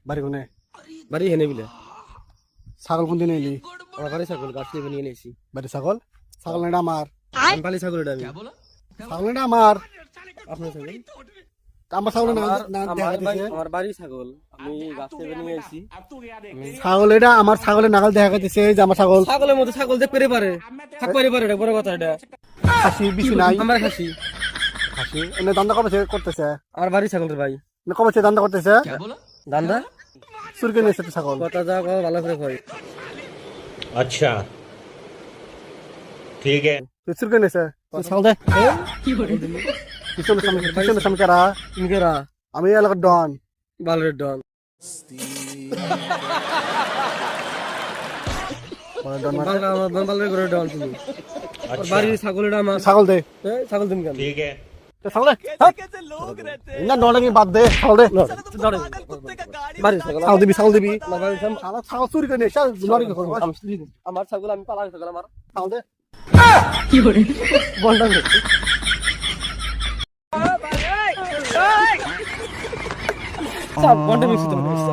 বাড়ি কোনে? বাড়ি হেনে বিলে। ছাগল কোন দিন এলি? আমার বাড়ি ছাগল গাছ থেকে নিয়ে নিয়েছি। বাড়ি ছাগল? ছাগল না এটা আমার। আমি পালি ছাগল এটা আমি। ছাগল না এটা আমার। আপনার ছাগল? আমার ছাগল না দেখা দিছে। আমার বাড়ি ছাগল আমি গাছ থেকে নিয়ে এসেছি। ছাগল এটা আমার ছাগলের নাগাল দেখা দিছে যে আমার ছাগল। ছাগলের মধ্যে ছাগল দেখতে পারে থাকতে পারে এটা বড় কথা এটা। খাসি বেশি নাই। আমার খাসি খাসি এনে দান্দা করতেছে। আমার বাড়ি ছাগল রে ভাই। না কবে দান্দা করতেছে? দান্দা চুরকে নিয়েছে তো ছাগল। কথা যা কও ভালো করে কই। अच्छा ठीक है তুই চুরকে নিয়েছে ছাগল দে। কি করে পিছনে সামনে কারা? তুমি কেরা? আমি এলাকার ডন। বালের ডন। আমার বালের করে ডন তুমি। আর বাড়ি ছাগল এটা আমার। ছাগল দে। ছাগল তুমি কেন? ठीक है ছাগল দে। না ডলাকে বাদ দে। ছাগল দে। বাড়ি ছাগল ছাগল দিবি ছাগল দিবি। আমার বাড়ি ছাগল চুরি করে নিয়েছে। লড়ি করে আমার ছাগল আমি পালা ছাগল আমার। ছাগল দে। বন্ডাল দে। সব বন্ডে মিক্স তো মিক্স।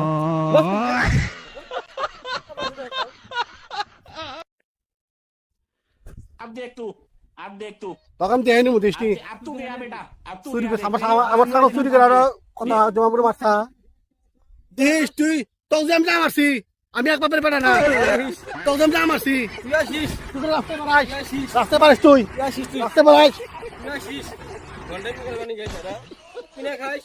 अब देख तू তখন তুই এনে মুদিসনি। अब तू गया बेटा अब तू চুরি गया, করে देख, আমার ছাগল চুরি করে আর কথা জমা করে মারছা। দেশ তুই তোকে যে আমি যা মারছি। আমি একবার পেরে না। তোকে যে আমি যা মারছি। তুই আসিস তুই রাস্তা পারাইস। রাস্তা পারাইস তুই। রাস্তা পারাইস। তুই আসিস বন্ডে কি করবি গেছ রা কিনা খাইস